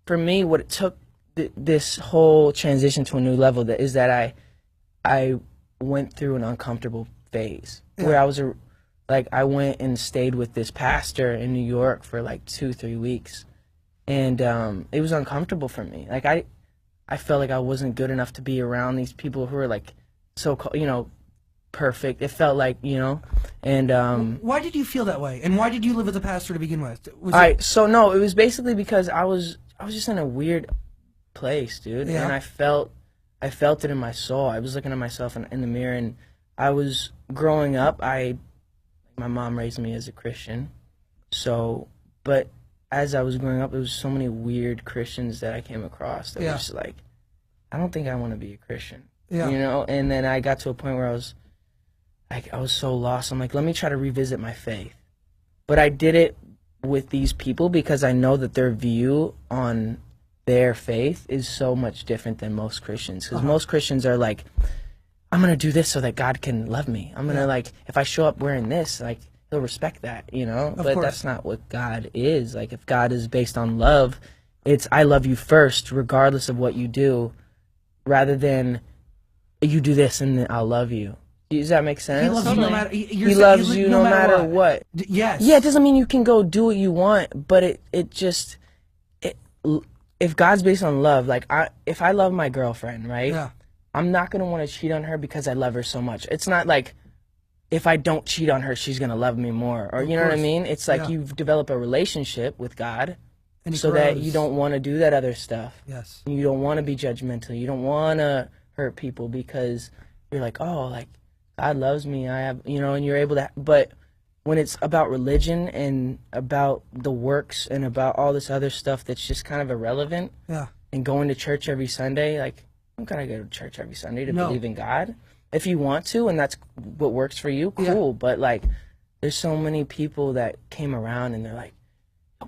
for me, what it took this whole transition to a new level is that I went through an uncomfortable phase where I went and stayed with this pastor in New York for like 2-3 weeks, and it was uncomfortable for me. Like I felt like I wasn't good enough to be around these people who are like so, perfect. It felt like, and why did you feel that way? And why did you live with a pastor to begin with? So no, it was basically because I was just in a weird place, dude. Yeah. And I felt it in my soul. I was looking at myself in the mirror, and I was growing up. My mom raised me as a Christian. But as I was growing up, there was so many weird Christians that I came across that were just like, I don't think I want to be a Christian. Yeah. And then I got to a point where I was so lost. I'm like, let me try to revisit my faith. But I did it with these people because I know that their view on their faith is so much different than most Christians. Because most Christians are like, I'm going to do this so that God can love me. I'm going to, like, if I show up wearing this, like, he'll respect that, But that's not what God is. Like, if God is based on love, it's I love you first, regardless of what you do, rather than you do this and then I'll love you. Does that make sense? He loves you no matter. He loves you no matter what. Yes. Yeah, it doesn't mean you can go do what you want, but if God's based on love, like if I love my girlfriend, right? Yeah. I'm not gonna want to cheat on her because I love her so much. It's not like if I don't cheat on her, she's gonna love me more, or you know what I mean? It's like you've developed a relationship with God, and so that you don't want to do that other stuff. Yes. You don't want to be judgmental. You don't want to hurt people because you're like, oh, like God loves me. I have, and you're able to. But when it's about religion and about the works and about all this other stuff that's just kind of irrelevant, and going to church every Sunday, like I'm gonna go to church every Sunday to believe in God. If you want to, and that's what works for you, cool. But like, there's so many people that came around and they're like,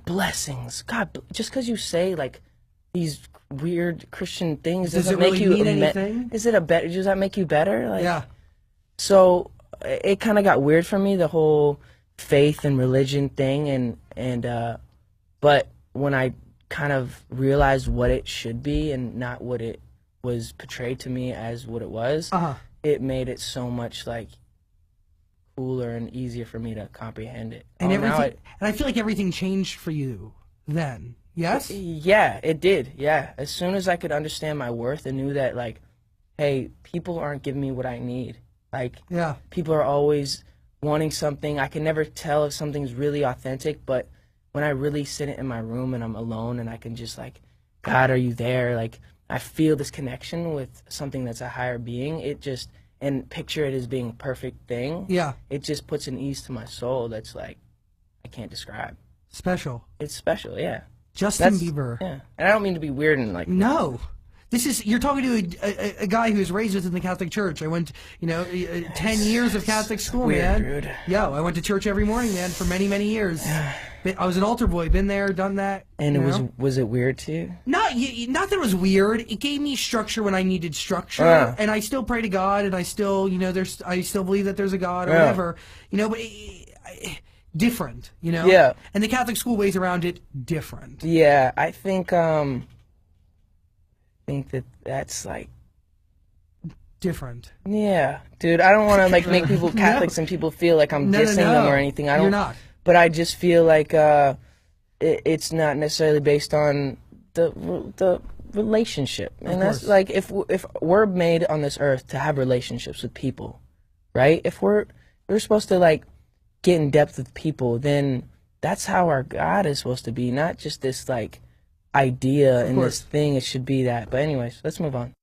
blessings, God. Just because you say like these weird Christian things doesn't make you anything. Is it a better? Does that make you better? Like, yeah. So it kind of got weird for me, the whole faith and religion thing, but when I kind of realized what it should be and not what it was portrayed to me as what it was, it made it so much like cooler and easier for me to comprehend it. And and I feel like everything changed for you then. Yes? Yeah, it did. Yeah. As soon as I could understand my worth and knew that, like, hey, people aren't giving me what I need. Like, people are always wanting something. I can never tell if something's really authentic, but when I really sit in my room and I'm alone and I can just like, God, are you there? Like, I feel this connection with something that's a higher being. It just, and picture it as being a perfect thing. Yeah. It just puts an ease to my soul that's like, I can't describe. Special. It's special, yeah. Justin Bieber. Yeah. And I don't mean to be weird and like... No. You're talking to a guy who was raised within the Catholic Church. I went, 10 years of Catholic school, weird, man. Dude. Yeah, I went to church every morning, man, for many, many years. I was an altar boy, been there, done that. And was it weird to you? Not that it was weird. It gave me structure when I needed structure, and I still pray to God, and I still, I still believe that there's a God or whatever, but different, Yeah. And the Catholic school ways around it different. Yeah, I think that's like different. Yeah, dude. I don't want to like make people Catholics and people feel like I'm dissing them or anything. I don't. You're not. But I just feel like it's not necessarily based on the relationship, and that's like if we're made on this earth to have relationships with people, right? If we're supposed to like get in depth with people, then that's how our God is supposed to be, not just this like idea and this thing. It should be that. But anyways, let's move on.